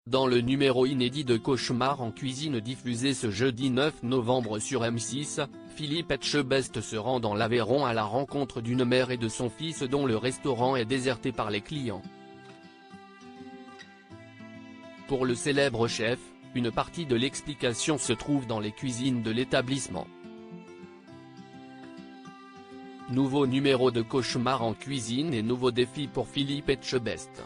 Dans le numéro inédit de Cauchemar en cuisine diffusé ce jeudi 9 novembre sur M6, Philippe Etchebest se rend dans l'Aveyron à la rencontre d'une mère et de son fils dont le restaurant est déserté par les clients. Pour le célèbre chef, une partie de l'explication se trouve dans les cuisines de l'établissement. Nouveau numéro de Cauchemar en cuisine et nouveau défi pour Philippe Etchebest.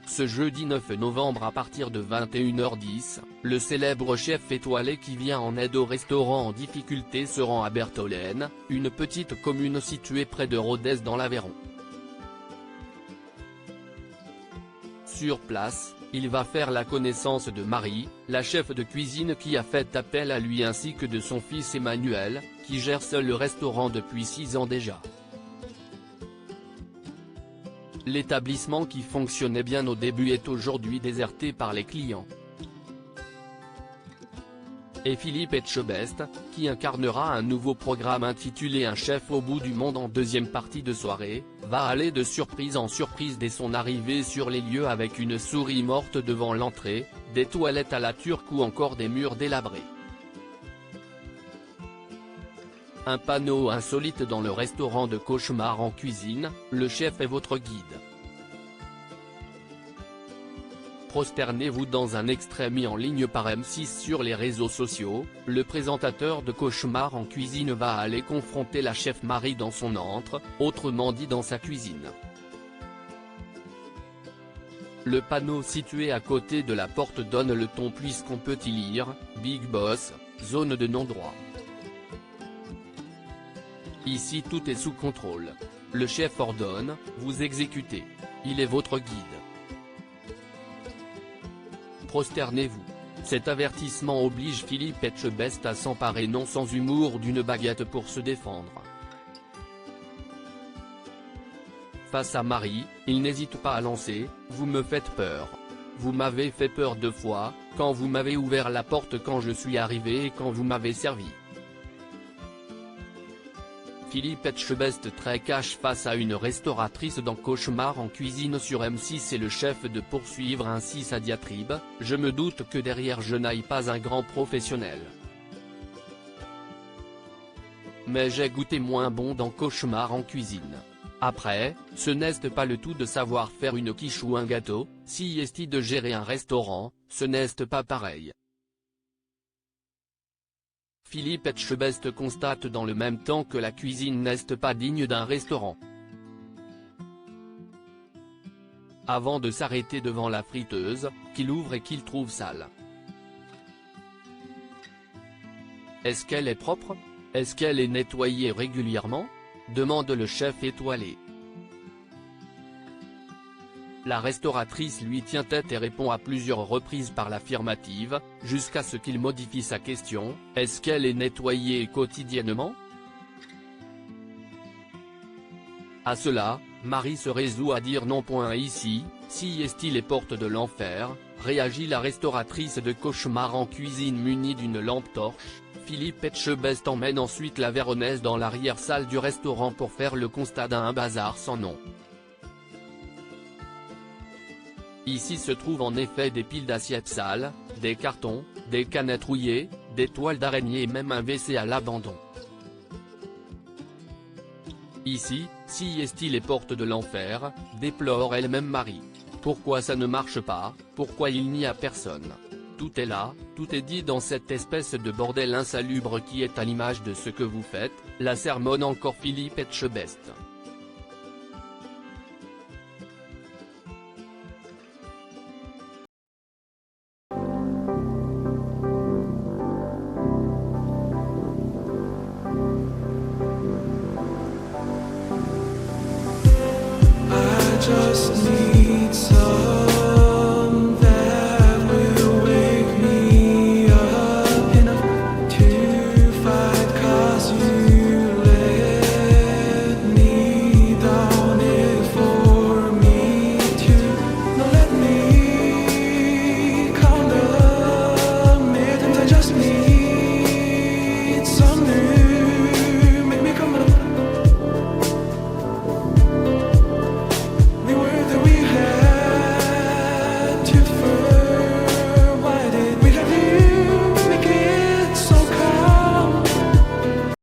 Ce jeudi 9 novembre à partir de 21h10, le célèbre chef étoilé qui vient en aide au restaurant en difficulté se rend à Bertholène, une petite commune située près de Rodez dans l'Aveyron. Sur place, il va faire la connaissance de Marie, la chef de cuisine qui a fait appel à lui ainsi que de son fils Emmanuel, qui gère seul le restaurant depuis 6 ans déjà. L'établissement qui fonctionnait bien au début est aujourd'hui déserté par les clients. Et Philippe Etchebest, qui incarnera un nouveau programme intitulé Un chef au bout du monde en deuxième partie de soirée, va aller de surprise en surprise dès son arrivée sur les lieux avec une souris morte devant l'entrée, des toilettes à la turque ou encore des murs délabrés. Un panneau insolite dans le restaurant de Cauchemar en cuisine, le chef est votre guide. Prosternez-vous dans un extrait mis en ligne par M6 sur les réseaux sociaux, le présentateur de Cauchemar en cuisine va aller confronter la chef Marie dans son antre, autrement dit dans sa cuisine. Le panneau situé à côté de la porte donne le ton puisqu'on peut y lire « Big Boss, zone de non-droit ». Ici tout est sous contrôle. Le chef ordonne, vous exécutez. Il est votre guide. Prosternez-vous. Cet avertissement oblige Philippe Etchebest à s'emparer non sans humour d'une baguette pour se défendre. Face à Marie, il n'hésite pas à lancer, vous me faites peur. Vous m'avez fait peur 2 fois, quand vous m'avez ouvert la porte quand je suis arrivé et quand vous m'avez servi. Philippe Etchebest très cash face à une restauratrice dans Cauchemar en cuisine sur M6 et le chef de poursuivre ainsi sa diatribe, je me doute que derrière je n'aille pas un grand professionnel. Mais j'ai goûté moins bon dans Cauchemar en cuisine. Après, ce n'est pas le tout de savoir faire une quiche ou un gâteau, si est de gérer un restaurant, ce n'est pas pareil. Philippe Etchebest constate dans le même temps que la cuisine n'est pas digne d'un restaurant. Avant de s'arrêter devant la friteuse, qu'il ouvre et qu'il trouve sale. Est-ce qu'elle est propre? Est-ce qu'elle est nettoyée régulièrement? Demande le chef étoilé. La restauratrice lui tient tête et répond à plusieurs reprises par l'affirmative, jusqu'à ce qu'il modifie sa question, est-ce qu'elle est nettoyée quotidiennement? À cela, Marie se résout à dire non. Ici, si est-il les portes de l'enfer, réagit la restauratrice de Cauchemar en cuisine munie d'une lampe torche. Philippe Etchebest emmène ensuite la Véronnaise dans l'arrière-salle du restaurant pour faire le constat d'un bazar sans nom. Ici se trouvent en effet des piles d'assiettes sales, des cartons, des canettes rouillées, des toiles d'araignée et même un WC à l'abandon. Ici, si est-il les portes de l'enfer, déplore elle-même Marie. Pourquoi ça ne marche pas, pourquoi il n'y a personne? Tout est là, tout est dit dans cette espèce de bordel insalubre qui est à l'image de ce que vous faites, la sermonne encore Philippe Etchebest.